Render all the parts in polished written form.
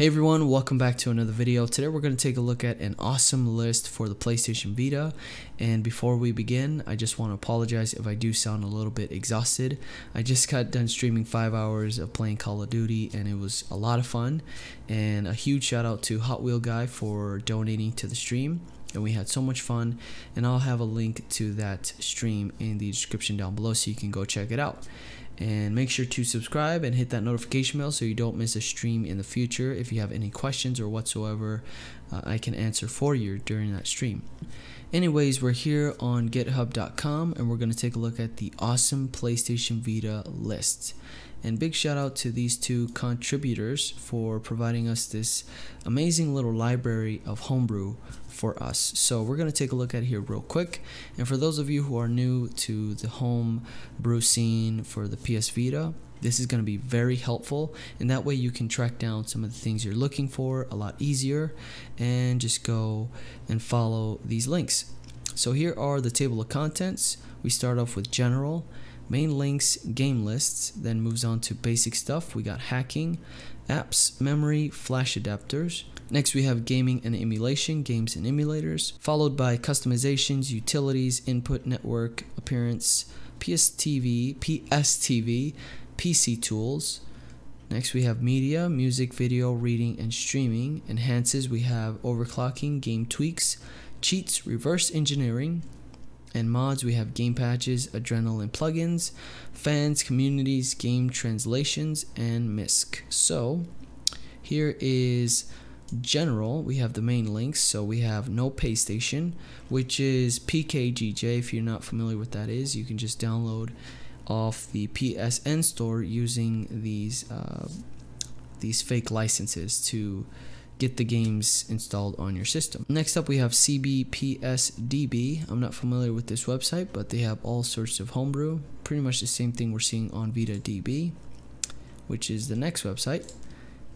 Hey everyone, welcome back to another video. Today we're going to take a look at an awesome list for the PlayStation Vita. And before we begin, I just want to apologize if I do sound a little bit exhausted. I just got done streaming 5 hours of playing Call of Duty and it was a lot of fun. And a huge shout out to Hot Wheel Guy for donating to the stream. And we had so much fun, and I'll have a link to that stream in the description down below so you can go check it out. And make sure to subscribe and hit that notification bell so you don't miss a stream in the future. If you have any questions or whatsoever, I can answer for you during that stream. Anyways, we're here on github.com and we're going to take a look at the awesome PlayStation Vita list. And big shout out to these two contributors for providing us this amazing little library of homebrew for us. So we're going to take a look at it here real quick. And for those of you who are new to the homebrew scene for the PS Vita, this is going to be very helpful, and that way you can track down some of the things you're looking for a lot easier and just go and follow these links. So here are the table of contents. We start off with general, main links, game lists, then moves on to basic stuff. We got hacking, apps, memory, flash adapters. Next we have gaming and emulation, games and emulators, followed by customizations, utilities, input, network, appearance, PSTV, PC tools. Next we have media, music, video, reading, and streaming. Enhances, we have overclocking, game tweaks, cheats, reverse engineering. And mods, we have game patches, adrenaline plugins, fans, communities, game translations, and MISC. So here is general. We have the main links. So we have no pay station, which is PKGJ. If you're not familiar with that is, you can just download off the PSN store using these fake licenses to get the games installed on your system. Next up we have CBPSDB. I'm not familiar with this website, but they have all sorts of homebrew. Pretty much the same thing we're seeing on VitaDB, which is the next website.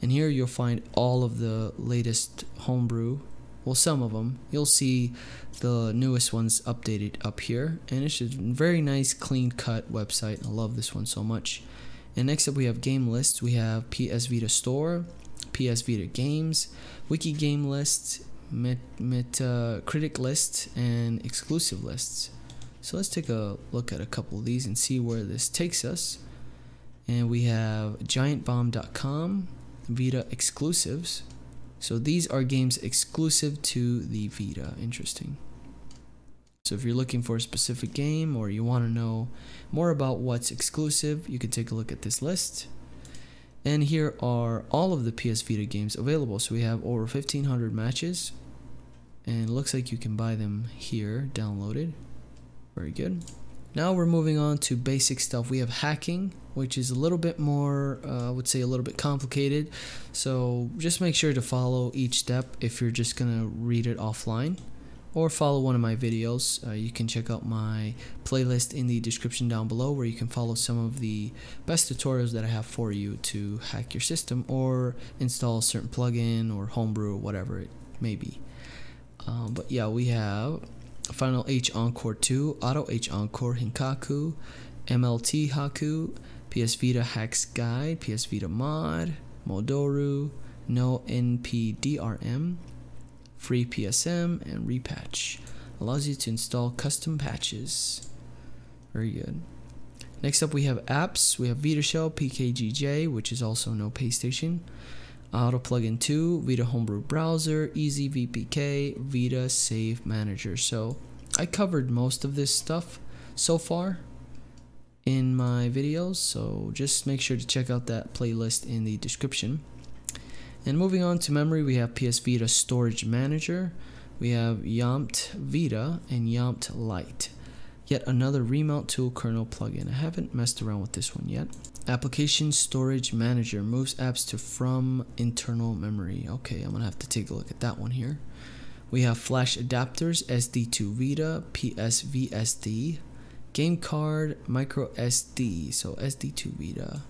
And here you'll find all of the latest homebrew. Well, some of them. You'll see the newest ones updated up here. And it's just a very nice, clean-cut website. I love this one so much. And next up we have game lists. We have PS Vita Store, PS Vita Games, Wiki Game List, Metacritic List, and Exclusive Lists. So let's take a look at a couple of these and see where this takes us. And we have GiantBomb.com, Vita Exclusives. So these are games exclusive to the Vita. Interesting. So if you're looking for a specific game or you want to know more about what's exclusive, you can take a look at this list. And here are all of the PS Vita games available. So we have over 1,500 matches. And it looks like you can buy them here, downloaded. Very good. Now we're moving on to basic stuff. We have hacking, which is a little bit more, I would say a little bit complicated. So just make sure to follow each step if you're just going to read it offline. Or follow one of my videos. You can check out my playlist in the description down below where you can follow some of the best tutorials that I have for you to hack your system or install a certain plugin or homebrew or whatever it may be. But yeah, we have Final H Encore 2, Auto H Encore, Hinkaku, MLT Haku, PS Vita Hacks Guide, PS Vita Mod, Modoru, No NPDRM, Free PSM, and Repatch. Allows you to install custom patches. Very good. Next up we have apps. We have Vita Shell, PKGJ, which is also no pay station, Auto Plugin 2, Vita Homebrew Browser, Easy VPK, Vita Save Manager. So I covered most of this stuff so far in my videos, so just make sure to check out that playlist in the description. And moving on to memory, we have PS Vita Storage Manager, we have YAMT Vita, and YAMT Lite. Yet another remount tool kernel plugin. I haven't messed around with this one yet. Application Storage Manager moves apps to from internal memory. Okay, I'm gonna have to take a look at that one here. We have flash adapters, SD to Vita, PSVSD, game card, micro SD, so SD to Vita.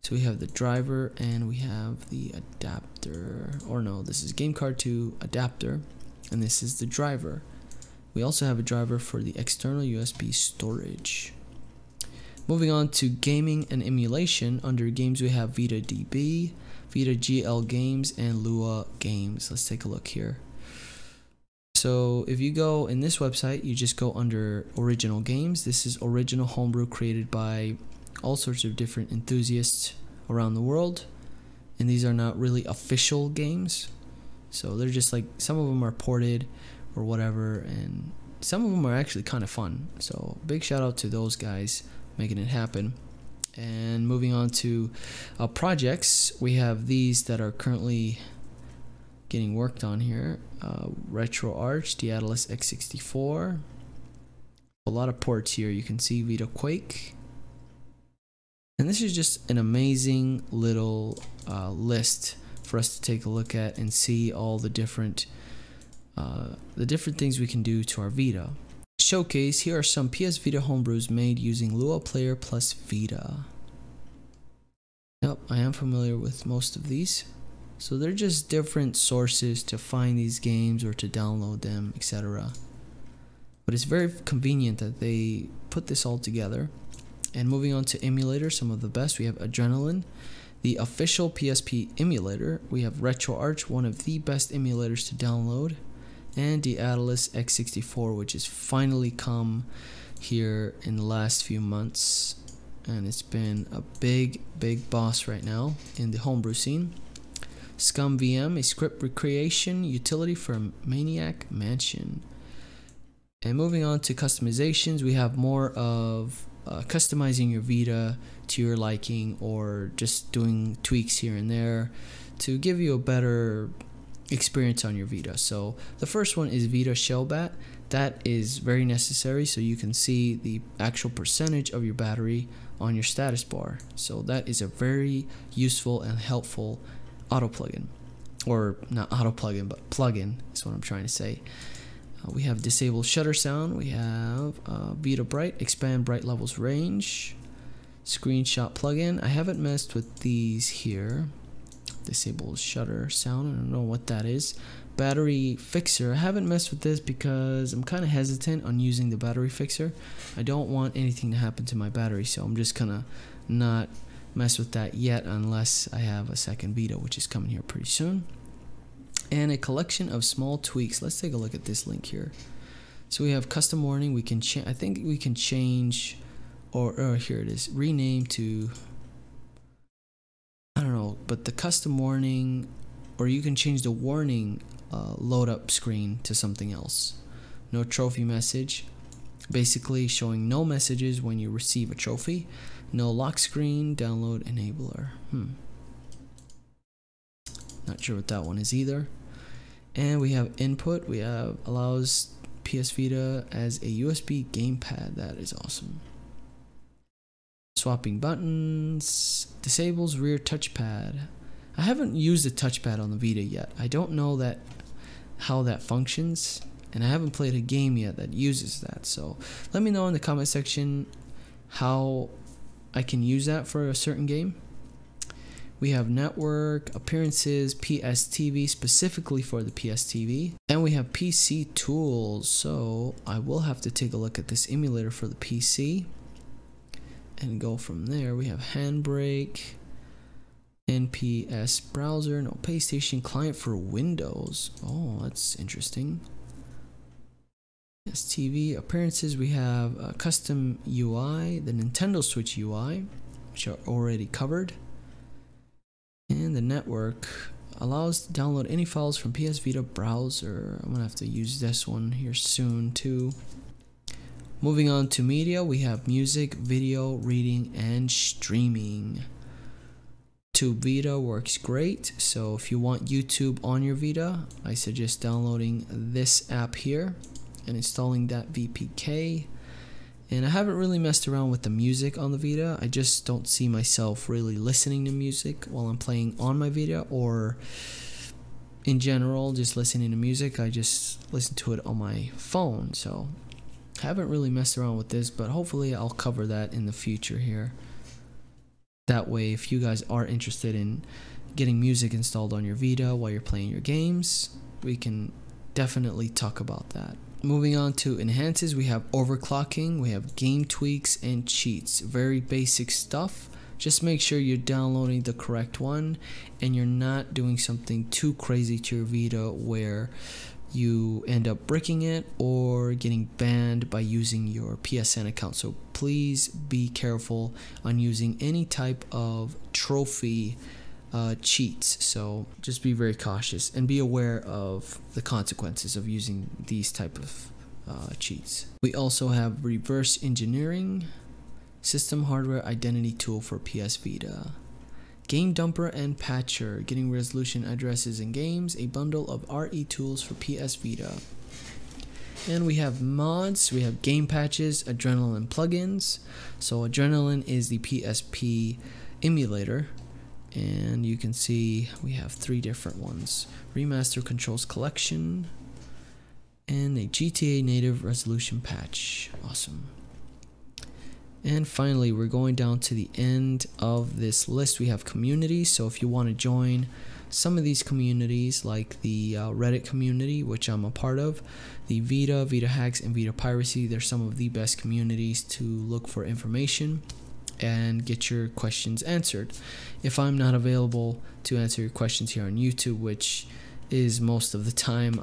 So we have the driver and we have the adapter, or no, this is game card to adapter, and this is the driver. We also have a driver for the external USB storage. Moving on to gaming and emulation, under games we have VitaDB, Vita GL Games, and Lua Games. Let's take a look here. So if you go in this website, you just go under original games. This is original homebrew created by all sorts of different enthusiasts around the world. And these are not really official games. So they're just like, some of them are ported or whatever, and some of them are actually kind of fun. So big shout out to those guys making it happen. And moving on to projects, we have these that are currently getting worked on here. RetroArch, the Atlas X64. A lot of ports here. You can see Vita Quake. And this is just an amazing little list for us to take a look at and see all the different things we can do to our Vita. Showcase, here are some PS Vita homebrews made using Lua Player plus Vita. Yep, I am familiar with most of these. So they're just different sources to find these games or to download them, etc. But it's very convenient that they put this all together. And moving on to emulators, some of the best. We have Adrenaline, the official PSP emulator. We have RetroArch, one of the best emulators to download. And the Atlas X64, which has finally come here in the last few months. And it's been a big boss right now in the homebrew scene. Scum VM, a script recreation utility for Maniac Mansion. And moving on to customizations, we have more of customizing your Vita to your liking, or just doing tweaks here and there to give you a better experience on your Vita. So the first one is Vita Shellbat. That is very necessary, so you can see the actual percentage of your battery on your status bar. So that is a very useful and helpful auto plugin, or not auto plugin, but plugin is what I'm trying to say. We have disable shutter sound. We have Vita Bright, expand bright levels range, screenshot plugin. I haven't messed with these here. Disable shutter sound, I don't know what that is. Battery fixer, I haven't messed with this because I'm kind of hesitant on using the battery fixer. I don't want anything to happen to my battery, so I'm just gonna not mess with that yet unless I have a second Vita, which is coming here pretty soon. And a collection of small tweaks. Let's take a look at this link here. So we have custom warning. We can I think we can change, or here it is, rename to, I don't know, but the custom warning, or you can change the warning load up screen to something else. No trophy message, basically showing no messages when you receive a trophy. No lock screen, download enabler. Not sure what that one is either. And we have input. We have allows PS Vita as a USB gamepad. That is awesome. Swapping buttons. Disables rear touchpad. I haven't used the touchpad on the Vita yet. I don't know how that functions, and I haven't played a game yet that uses that. So let me know in the comment section how I can use that for a certain game. We have network, appearances, PS TV, specifically for the PS TV. And we have PC tools. So I will have to take a look at this emulator for the PC and go from there. We have Handbrake, NPS browser, no PlayStation client for Windows. Oh, that's interesting. Yes, TV, appearances, we have a custom UI, the Nintendo Switch UI, which are already covered. And the network allows to download any files from PS Vita browser. I'm gonna have to use this one here soon too. Moving on to media, we have music, video, reading, and streaming. YouTube Vita works great, so if you want YouTube on your Vita, I suggest downloading this app here and installing that VPK. And I haven't really messed around with the music on the Vita. I just don't see myself really listening to music while I'm playing on my Vita, or in general just listening to music. I just listen to it on my phone, so I haven't really messed around with this, but hopefully I'll cover that in the future here. That way, if you guys are interested in getting music installed on your Vita while you're playing your games, we can definitely talk about that. Moving on to enhances, we have overclocking, we have game tweaks and cheats. Very basic stuff Just make sure you're downloading the correct one and you're not doing something too crazy to your Vita where you end up bricking it or getting banned by using your PSN account. So please be careful on using any type of trophy cheats. So just be very cautious and be aware of the consequences of using these type of cheats. We also have reverse engineering, system hardware identity tool for PS Vita, game dumper and patcher, getting resolution addresses in games, a bundle of RE tools for PS Vita. And we have mods, we have game patches, Adrenaline plugins. So Adrenaline is the PSP emulator, and you can see we have 3 different ones: Remaster Controls Collection and a GTA native resolution patch. Awesome. And finally, we're going down to the end of this list. We have communities. So if you want to join some of these communities, like the Reddit community, which I'm a part of, the Vita Hacks, and Vita Piracy, they're some of the best communities to look for information and get your questions answered. If I'm not available to answer your questions here on YouTube, which is most of the time,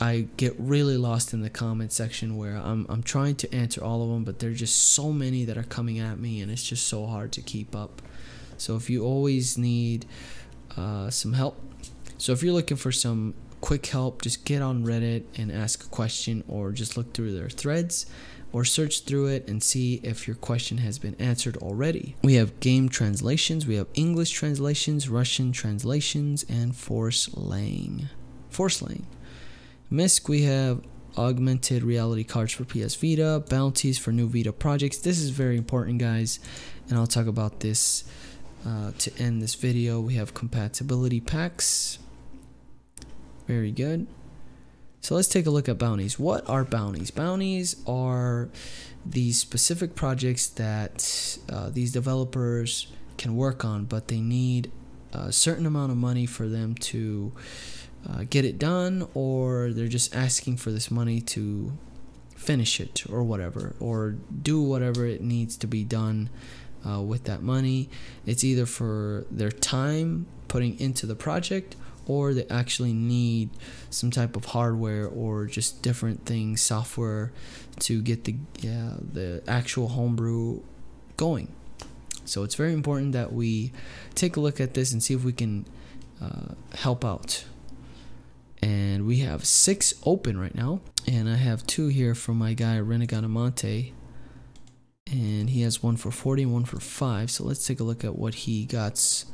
I get really lost in the comment section where I'm trying to answer all of them, but there's just so many that are coming at me and it's just so hard to keep up. So if you always need some help, so if you're looking for some quick help, just get on Reddit and ask a question, or just look through their threads or search through it and see if your question has been answered already. We have game translations, we have English translations, Russian translations, and force laying. MISC, we have augmented reality cards for PS Vita, bounties for new Vita projects. This is very important, guys, and I'll talk about this to end this video. We have compatibility packs. Very good. So let's take a look at bounties. What are bounties? Bounties are these specific projects that these developers can work on, but they need a certain amount of money for them to get it done, or they're just asking for this money to finish it or whatever, or do whatever it needs to be done with that money. It's either for their time putting into the project, or they actually need some type of hardware or just different things, software, to get the actual homebrew going. So it's very important that we take a look at this and see if we can help out. And we have 6 open right now, and I have 2 here from my guy Renegade Amante, and he has one for 40 and one for 5. So let's take a look at what he got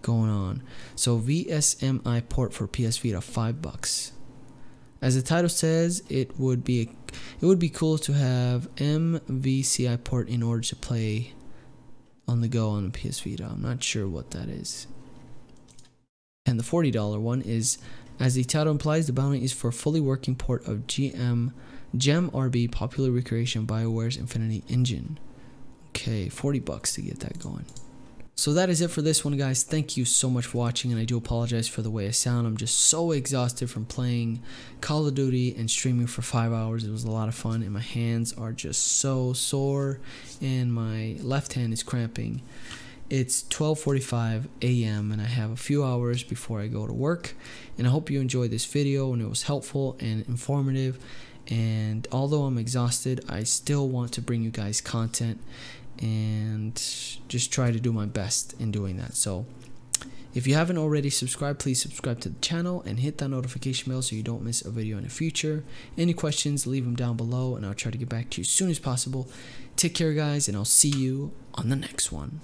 going on. So VSMI port for PS Vita, $5. As the title says, it would be cool to have MVCI port in order to play on the go on the PS Vita. I'm not sure what that is. And the $40 one is, as the title implies, the bounty is for a fully working port of Gem RB, popular recreation, BioWare's Infinity Engine. Okay, $40 to get that going. So that is it for this one, guys. Thank you so much for watching, and I do apologize for the way I sound. I'm just so exhausted from playing Call of Duty and streaming for 5 hours. It was a lot of fun, and my hands are just so sore, and my left hand is cramping. It's 12:45 a.m. and I have a few hours before I go to work, and I hope you enjoyed this video and it was helpful and informative. And although I'm exhausted, I still want to bring you guys content and just try to do my best in doing that. So if you haven't already subscribed, please subscribe to the channel and hit that notification bell so you don't miss a video in the future. Any questions, leave them down below and I'll try to get back to you as soon as possible. Take care, guys, and I'll see you on the next one.